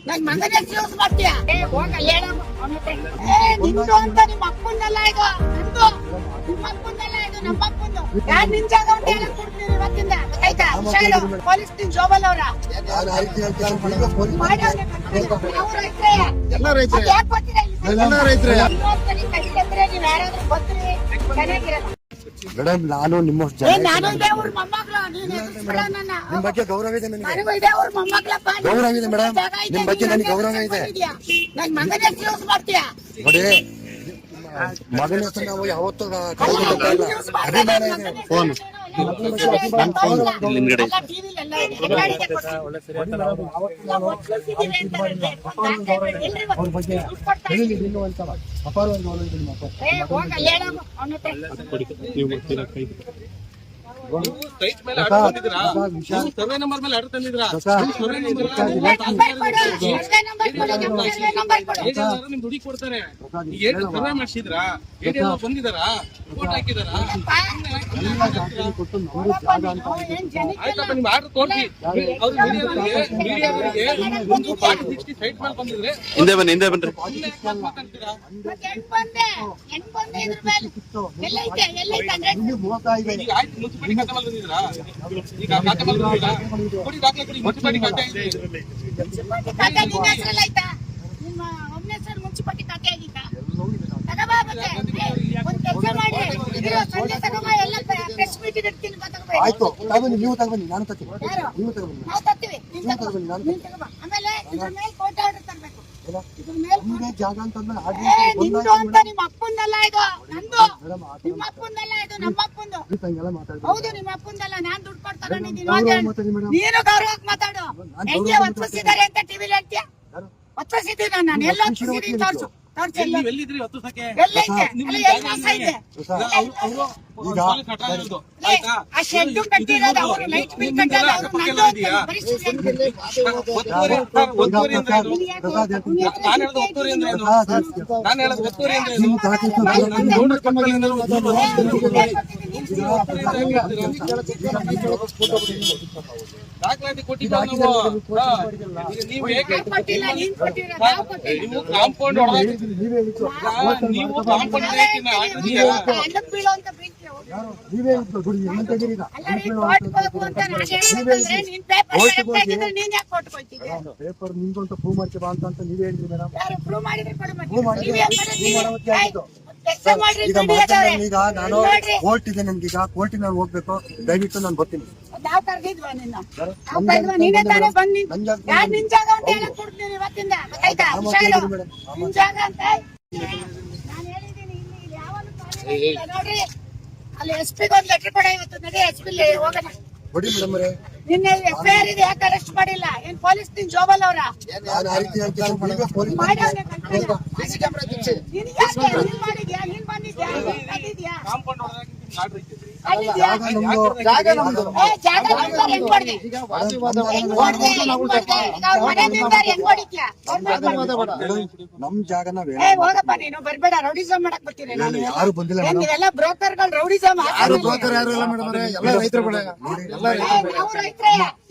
ನನ್ ಮಗನೇ ಯೂಸ್ ಮಾಡ್ತೀಯಾ? ನಿಂದು ಅಂತ ನಿಮ್ಮ ಅಪ್ಪಂದಲ್ಲ ಇದು, ನಂದು. ನಿಮ್ಮ ಅಪ್ಪಂದಲ್ಲ ಇದು, ನಮ್ಮ ಅಪ್ಪಂದು. ಯಾರು ನಿನ್ ಜಾಗ ಅಂತ ಹೇಳಕ್ ಕೊಡ್ತೀನಿ ಇವತ್ತಿಂದ, ಆಯ್ತಾ? ಪೊಲೀಸ್ ನಿನ್ ಜೋಬಲ್ ಅವ್ರ ಮೇಡಮ್, ನಾನು ನಿಮ್ಮ ನಿಮ್ ಬಗ್ಗೆ ಗೌರವ ಇದೆ ನನಗೆ. ಗೌರವ ಇದೆ ಮೇಡಮ್, ನಿಮ್ ಬಗ್ಗೆ ನನಗೆ ಗೌರವ ಇದೆ. ನನ್ ಮಗನೇ ಯೂಸ್ ಮಾಡ್ತೀಯಾ? ನೋಡಿ, ಮಗನ ಹೆಸರು ನಾವು ಯಾವತ್ತೂ ಅಭಿಮಾನ ಇದೆ. ಫೋನ್ ಅವ್ರ ಬಗ್ಗೆ ಅಪಾರವಾಗಿ ಗೌರವ ಇದೆ ನಿಮ್ಮ ಅಪ್ಪ. ಸರ್ವೆ ನಂಬರ್ ಮೇಲೆ ಆರ್ಡರ್ ತಂದಿದ್ರಾ? ನಿಮ್ ದುಡಿ ಕೊಡ್ತಾರೆ. ಏನ್ ಸರ್ವೆ ಮಾಡಿಸಿದ್ರಾ? ಬಂದಿದಾರಾ? ಫೋಟೋ ಹಾಕಿದಾರಾ? ಆಯ್ತಪ್ಪ, ನಿಮ್ ಆರ್ಡರ್ ತೋರಿಸಿ. ಅವ್ರು ಮೀಡಿಯಾದವರಿಗೆ ಒಂದು 40-60 ಸೈಟ್ ಮೇಲೆ ಬಂದಿದ್ರೆ ಹಿಂದೆ ಬನ್ನಿ, ಹಿಂದೆ ಬನ್ರಿ. ಈಗ ಆಯ್ತು, ಮುನ್ಸಿಪಾಲಿಟಿ ಖಾತೆ ಮೇಲೆ ಬಂದಿದ್ರಾ? ಈಗ ಖಾತೆ ಮೇಲೆ ಬಂದಿದ್ದೀರಾ? ಕೊಡಿ ದಾಖಲೆ ಕೊಡಿ. ಮುನ್ಸಿಪಾಲಿಟಿ ಖಾತೆ ಇದೆ. ಮುನ್ಸಿಪಾಲಿಟಿ ಖಾತೆ ಆಗಿತ್ತಾ? ತಗೋಬಾ ಮತ್ತೆ. ಒಂದ್ ಕೆಲಸ ಮಾಡಿ, ಸಂಜೆ ತಗೋಬಾ, ಎಲ್ಲ ಪ್ರೆಸ್ ಮೀಟಿಂಗ್ ಇಡ್ತೀನಿ. ಆಯ್ತು, ತಗೊಂಡು ನೀವು ತಗೊಂಡು ನಾನು ತರ್ತೀನಿ. ನೀವು ತಗೊಂಡು ನಾವು ತರ್ತೀವಿ. ನೀನ್ ತಗೋಬಾ. ಆಮೇಲೆ ಇದ್ರ ಮೇಲೆ ಕೋರ್ಟ್ ಆರ್ಡರ್ ತರಬೇಕು. ಇದ್ರ ಮೇಲೆ ಜಾಗ ಅಂತಂದ್ರೆ ನಿಂದು ಅಂತ ನಿಮ್ಮ ಅಪ್ಪಂದಲ್ಲ ಇದು, ನಂದು. ನಿಮ್ಮ ಅಪ್ಪಂದಲ್ಲ ಇದು, ನಮ್ಮ ಅಪ್ಪಂದು. ಹೌದು, ನಿಮ್ಮ ಅಪ್ಪಂದಲ್ಲ. ನಾನ್ ದುಡ್ಡು ಕೊಟ್ಟು ತಗೊಂಡಿದ್ದೀನಿ. ನೀನು ಗೌರವಕ್ಕೆ ಮಾತಾಡು. ಹೆಂಗೆ ಒತ್ತಿಸಿದ್ದಾರೆ ಅಂತ ಟಿವಿಲಿ ಹೇಳ್ತೀಯ? ಒತ್ತಿಸಿದ್ದೀನಿ ನಾನು. ಎಲ್ಲ ಒತ್ತಿಸಿದ್ದೀನಿ, ತೋರ್ಸು. ಎಲ್ಲಿದ್ರಿ? 10 ಸಕೆ ಎಲ್ಲೈತೆ? ಎಲ್ಲಿ ಮಾಸ ಇದೆ? ಆ ಶೆಡ್ ಕಟ್ಟಿರೋದು ಅವರು, ಲೈಟ್ ಬಿಲ್ ಕಟ್ಟೋದು ಅವರು, ನಂದು ಅಂತ ಪರಿಸ್ಥಿತಿ ಒತ್ತುವರಿ ಅಂದ್ರೆ ಏನು? ನಾನು ಹೇಳೋದು ಒತ್ತುವರಿ ಅಂದ್ರೆ ಏನು? ನಾನು ಹೇಳೋದು ಒತ್ತುವರಿ ಅಂದ್ರೆ ಏನು? ದಾಖಲಾತಿ ಕೊಟ್ಟಿದ್ದೀವಿ ನಾವು. ನೀವು ಕಾಂಪೌಂಡ್ ನೀವು ಕಾಂಪೌಂಡ್ ನೀವೇ ದುಡಿ ಏನ್ ತೆಗೀರಿಗ ಪೇಪರ್ ನಿಮ್ಗಂತ ಪ್ರೂವ್ ಮಾಡ್ತೀವ ಅಂತ ನೀವೇ ಹೇಳಿದ್ರಿ ಮೇಡಮ್. ಈಗ ನಾನು ಕೋರ್ಟ್ ಇದೆ, ನನ್ಗೆ ಈಗ ಕೋರ್ಟಿಗೆ ನಾನು ಹೋಗ್ಬೇಕು. ದಯವಿಟ್ಟು ನಾನು ಬರ್ತೀನಿ. ನೋಡ್ರಿ, ಅಲ್ಲಿ SP ಗೆ ಒಂದು ಲೆಟರ್ ಕೊಡ. ಇವತ್ತು ನಡಿ SP ಹೋಗೋಣ. ಕೊಡಿ ಮೇಡಮ್. ನಿನ್ನೆ FIR ಇದೆ, ಯಾಕೆ ಅರೆಸ್ಟ್ ಮಾಡಿಲ್ಲ? ಏನ್ ಪೊಲೀಸ್ ನಿನ್ ಜೋಬಲ್ ಅವ್ರ? ನಾನು ಆ ರೀತಿ ಹೇಳ್ತೀನಿ. ನೀನ್ ಮಾಡಿದ್ಯಾ? ನೀನ್ ಬಂದಿದ್ಯಾ? ಬಂದಿದ್ಯಾ? ನಮ್ ಜಾಗನ ಹೋಗಪ್ಪ, ನೀನು ಬರ್ಬೇಡ. ರೌಡಿಸಮ್ ಮಾಡಕ್ ಬರ್ತೀನಿ. ಯಾರು ಬಂದಿಲ್ಲ. ನೀವೆಲ್ಲ ಬ್ರೋಕರ್ಗಳು ರೌಡಿಸಮ್. ಯಾರು ಬ್ರೋಕರ್ ಯಾರು ಇಲ್ಲ ಮೇಡಮ್. ಎಲ್ಲ ರೈತರು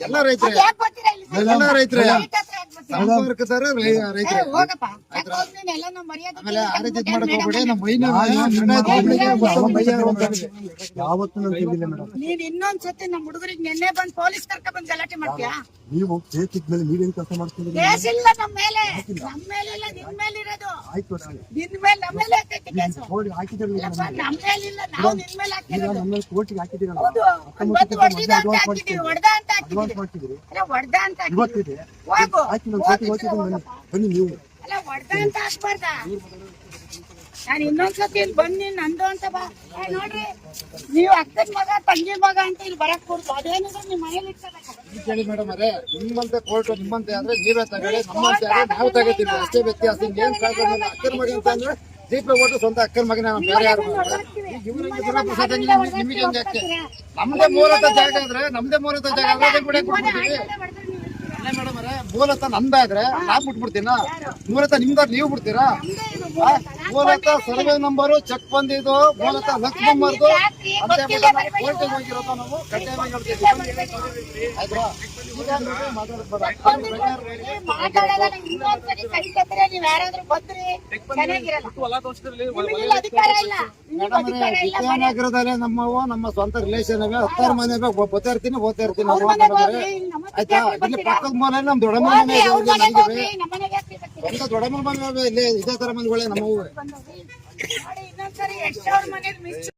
ಎಲ್ಲ ರೈತರು ಎಲ್ಲ ರೈತರು ಹೋಗಪ್ಪ. ಯಾವತ್ತು ನಾನು ತಿಳಿದಿಲ್ಲ ಮೇಡಮ್. ನೀನ್ ಇನ್ನೊಂದ್ಸತಿ ನಮ್ಮ ಹುಡುಗರಿಗೆ ನಿನ್ನೆ ಬಂದ್ ಪೊಲೀಸ್ ಕರ್ಕ ಬಂದ್ ಗಲಾಟೆ ಮಾಡ್ತೀಯಾ? ನೀವು ಕೇಸಿದ್ಮೇಲೆ ನೀವೇನ್ ಕೆಲಸ ಮಾಡ್ತೀರಿ? ಕೇಸ್ ಇಲ್ಲ ನಮ್ಮ ಮೇಲೆ. ನಮ್ಮ ಮೇಲೆ ಇಲ್ಲ, ನಿನ್ ಮೇಲೆ ಇರೋದು. ಆಯ್ತು, ನಿನ್ ಮೇಲೆ ನಮ್ಮ ಮೇಲೆ ಹಾಕೈತಿ ಕೇಸು. ಹಾಕಿದ್ರಲ್ಲ ನಮ್ಮ ಮೇಲೆ ಇಲ್ಲ, ನಾವು ನಿನ್ ಮೇಲೆ ಹಾಕಿರೋದು. ನಮ್ಮ ಕೋರ್ಟಿಗೆ ಹಾಕಿದಿರಲ್ಲ. ಹೌದು, ಇವತ್ತು ಹೊಡೆದ ಅಂತ ಹಾಕಿದೀವಿ. ಹೊಡೆದ ಅಂತ ಹಾಕಿದೀವಿ. ಅಲ್ಲ, ಹೊಡೆದ ಅಂತ ಇವತ್ತಿದೆ. ಹೋಗು. ಆಯ್ತು, ನಾನು ಕೋರ್ಟಿಗೆ ಹೋಗ್ತಿದ್ದೀನಿ. ಬನ್ನಿ ನೀವು. ಅಲ್ಲ, ಹೊಡೆದ ಅಂತ ಹಾಕ್ಬಾರ್ದ? ನಾನು ಇನ್ನೊಂದ್ಸತಿ ಇಲ್ಲಿ ಬಂದು ನಂದು ಅಂತ ಬಾ. ನೋಡ್ರಿ, ನೀವು ಅಕ್ಕನ ಮಗ ತಂಗಿ ಮಗ ಅಂತ ಇಲ್ಲಿ ಬರಕ್ ಕೊಡ್ತು. ಅದೇನಿದ್ರೆ ನಿಮ್ ಮನೇಲಿ ಕೇಳಿ ಮೇಡಮ್ ಅವರೇ, ನಿಮ್ಮಂತೆ ಕೋರ್ಟ್ ನಿಮ್ಮಂತೆ ಆದ್ರೆ ನೀವೇ ತಗೊಳ್ಳಿ, ನಮ್ಮಂತೆ ಆದ್ರೆ ನಾವು ತಗೋತೀವಿ. ಅಷ್ಟೇ ವ್ಯತ್ಯಾಸ. ಏನ್ ಪ್ರಾಬ್ಲಮ್ ಇಲ್ಲ. ಅಕ್ಕನ ಮಗ ಅಂತ ಅಂದ್ರೆ ದೀಪ ಓಟು ಸ್ವಂತ ಅಕ್ಕನ ಮಗನ, ಬೇರೆ ಯಾರು ನಿಮಗೆ ಹೆಂಗೆ ಅಕ್ಕೆ? ನಮ್ದೇ ಮೂಲತ ಜಾಗ ಆದ್ರೆ, ನಮ್ದೇ ಮೂಲತ ಜಾಗ ಆದ್ರೆ ಬಿಡಕ್ ಕೊಡ್ತೀವಿ. ಅಲ್ಲ ಮೇಡಮ್ ಅವರೇ, ಮೂಲತಃ ನಂದಾದ್ರೆ ನಾನ್ ಬಿಟ್ಬಿಡ್ತೀನ ಮೂಲತಃ ನಿಮ್ದಾದ್ರೆ ನೀವು ಬಿಡ್ತೀರಾ ನಮ್ದೇ ಇದು ಆ, ಮೂಲತಃ. ಮೂಲತಃ ಸರ್ವೆ ನಂಬರು ಚೆಕ್ ಬಂದಿದ್ದು ಮೂಲತಃ ಲಕ್ ನಂಬರ್ದು ಅಂತ ಹೇಳ್ಬಿಟ್ಟು ಕೋರ್ಟಿಗೆ ಹೋಗಿರೋದು ನಾವು ಕಡ್ಡಾಯವಾಗಿ ಹೇಳ್ತೀವಿ ಆಯ್ತಾ ಈಗ ನೋಡಿ ಮಾತಾಡ್ಬೇಡ. ಮಾತಾಡಲ್ಲ ನಂಗೆ ಇನ್ನೊಂದ್ಸರಿ ಕೈ ಕತ್ತರೆ ನೀವ್ ಯಾರಾದ್ರೂ ಬಂದ್ರಿ ಚೆನ್ನಾಗಿರಲ್ಲ ಹೊಲ ತೋರಿಸಿದ್ರಲ್ಲಿ ನಿಮಗಿಲ್ಲ ಅಧಿಕಾರ ಇಲ್ಲ ನಿಮಗ್ ಅಧಿಕಾರ ಇಲ್ಲ ಮನೆ ವಿಜಯನಗರದಲ್ಲೇ ನಮ್ಮವು ನಮ್ಮ ಸ್ವಂತ ರಿಲೇಷನ್ ಅವೆ 10 ಮನೆ ಬರ್ತಾ ಇರ್ತೀನಿ ಓದ್ತಾ ಇರ್ತೀನಿ ಅವ್ರ ನಾವು ಮನೆಗೆ ಮಾತಾಡಿದ್ರೆ. ಹೋಗ್ರಿ ನಮ್ಮ ಆಯ್ತಾ ಮನೆಗೆ ಇಲ್ಲಿ ಬರ್ತೀರಾ? ಪಕ್ಕದ ಮನೆ ನಮ್ ದೊಡ್ಡಮ್ಮ ಮನೆ ಹೋಗ್ರಿ, ಅವ್ರ ಮನೆಗೆ ನನಗೆ ಹೋಗ್ರಿ ನಮ್ಮ ಮನೆಗೆ ಯಾಕೆ ಬರ್ತೀರಾ? ಸ್ವಂತ ದೊಡ್ಡಮ್ಮ ಮನೆ ಇಲ್ಲೇ ಇದೇ ತರ ಮನೆಗಳೇ ನಮ್ಮವು ಬಂದವ್ರಿ. ನೋಡಿ ಇನ್ನೊಂದ್ಸರಿ ಎಷ್ಟು ಅವ್ರ ಮನೇಲಿ ಮಿಸ್